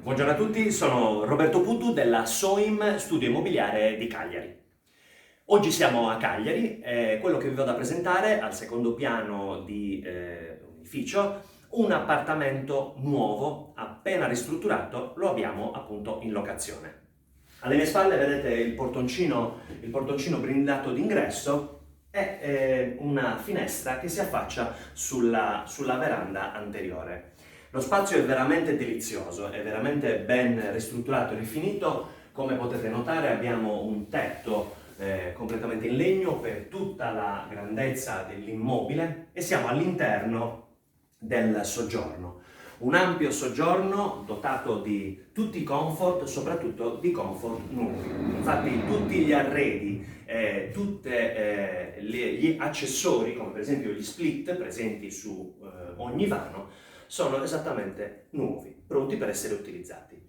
Buongiorno a tutti, sono Roberto Putu della Soim Studio Immobiliare di Cagliari. Oggi siamo a Cagliari e quello che vi vado a presentare al secondo piano di un edificio, un appartamento nuovo, appena ristrutturato, lo abbiamo appunto in locazione. Alle mie spalle vedete il portoncino blindato d'ingresso e una finestra che si affaccia sulla veranda anteriore. Lo spazio è veramente delizioso, è veramente ben ristrutturato e rifinito. Come potete notare abbiamo un tetto completamente in legno per tutta la grandezza dell'immobile e siamo all'interno del soggiorno. Un ampio soggiorno dotato di tutti i comfort, soprattutto di comfort nuovi. Infatti tutti gli arredi, tutti gli accessori, come per esempio gli split presenti su ogni vano, sono esattamente nuovi, pronti per essere utilizzati.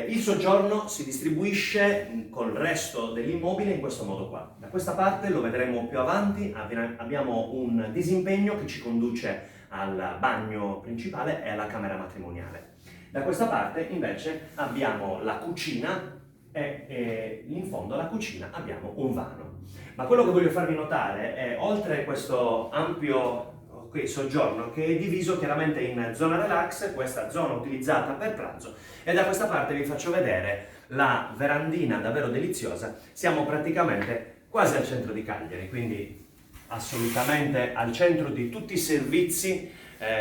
Il soggiorno si distribuisce col resto dell'immobile in questo modo qua. Da questa parte, lo vedremo più avanti, abbiamo un disimpegno che ci conduce al bagno principale e alla camera matrimoniale. Da questa parte invece abbiamo la cucina e in fondo alla cucina abbiamo un vano. Ma quello che voglio farvi notare è, oltre questo ampio soggiorno, che è diviso chiaramente in zona relax, questa zona utilizzata per pranzo, e da questa parte vi faccio vedere la verandina davvero deliziosa. Siamo praticamente quasi al centro di Cagliari, quindi assolutamente al centro di tutti i servizi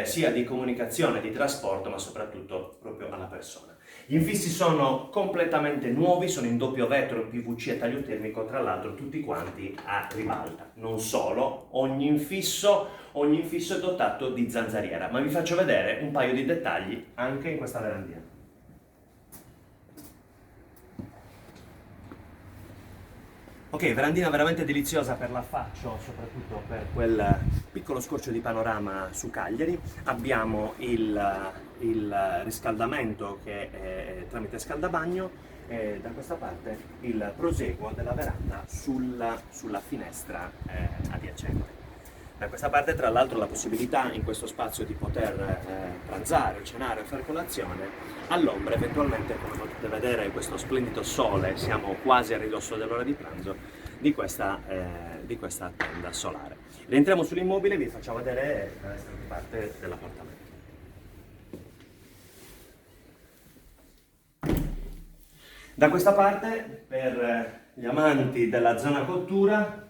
sia di comunicazione, di trasporto, ma soprattutto proprio alla persona. Gli infissi sono completamente nuovi, sono in doppio vetro, PVC e taglio termico, tra l'altro tutti quanti a ribalta. Non solo, ogni infisso è dotato di zanzariera, ma vi faccio vedere un paio di dettagli anche in questa verandina. Ok, verandina veramente deliziosa per l'affaccio, soprattutto per quel piccolo scorcio di panorama su Cagliari. Abbiamo il riscaldamento che è tramite scaldabagno e da questa parte il proseguo della veranda sulla finestra adiacente. Da questa parte, tra l'altro, la possibilità in questo spazio di poter pranzare, cenare o fare colazione all'ombra, eventualmente, come potete vedere in questo splendido sole, siamo quasi a ridosso dell'ora di pranzo, di questa tenda solare. Rientriamo sull'immobile e vi facciamo vedere l'esterno parte dell'appartamento. Da questa parte, per gli amanti della zona cottura,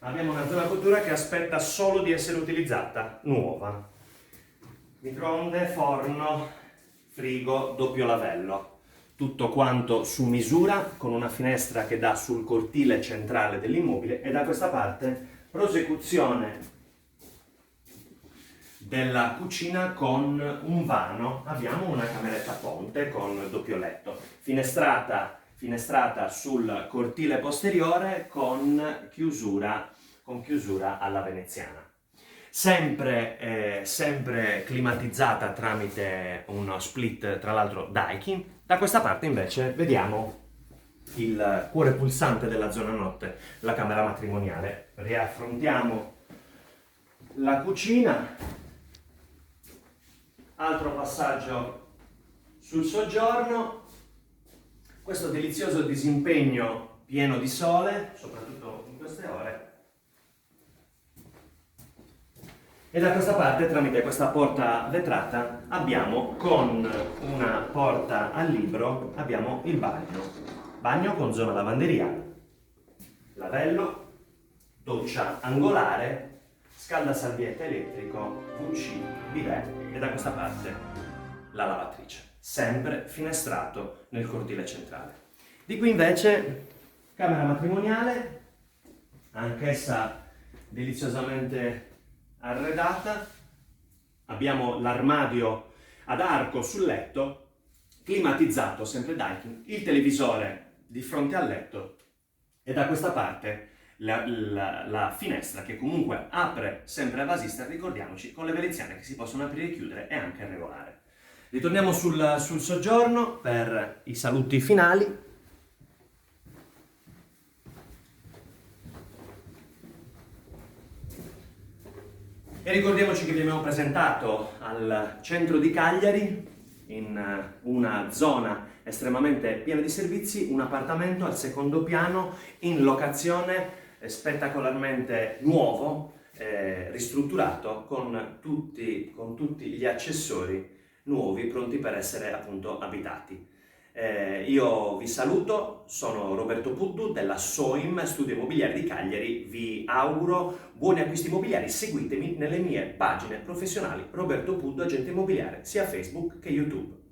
abbiamo una zona cottura che aspetta solo di essere utilizzata, nuova. Microonde, forno, frigo, doppio lavello. Tutto quanto su misura, con una finestra che dà sul cortile centrale dell'immobile, e da questa parte prosecuzione della cucina con un vano. Abbiamo una cameretta ponte con doppio letto, finestrata sul cortile posteriore con chiusura alla veneziana. Sempre climatizzata tramite uno split, tra l'altro Daikin. Da questa parte invece vediamo il cuore pulsante della zona notte, la camera matrimoniale. Riaffrontiamo la cucina, altro passaggio sul soggiorno. Questo delizioso disimpegno pieno di sole, soprattutto in queste ore. E da questa parte, tramite questa porta vetrata, abbiamo, con una porta a libro, abbiamo il bagno. Bagno con zona lavanderia, lavello, doccia angolare, scaldasalviette elettrico, WC, bidet, e da questa parte la lavatrice. Sempre finestrato nel cortile centrale. Di qui invece camera matrimoniale, anch'essa deliziosamente arredata. Abbiamo l'armadio ad arco sul letto, climatizzato, sempre Daikin, il televisore di fronte al letto e da questa parte la finestra che comunque apre sempre a vasista, ricordiamoci, con le veneziane che si possono aprire e chiudere e anche regolare. Ritorniamo sul soggiorno per i saluti finali. E ricordiamoci che vi abbiamo presentato al centro di Cagliari in una zona estremamente piena di servizi, un appartamento al secondo piano in locazione spettacolarmente nuovo, ristrutturato con tutti gli accessori nuovi pronti per essere appunto abitati. Io vi saluto, sono Roberto Puddu della SOIM Studio Immobiliare di Cagliari, vi auguro buoni acquisti immobiliari, seguitemi nelle mie pagine professionali Roberto Puddu Agente Immobiliare, sia Facebook che YouTube.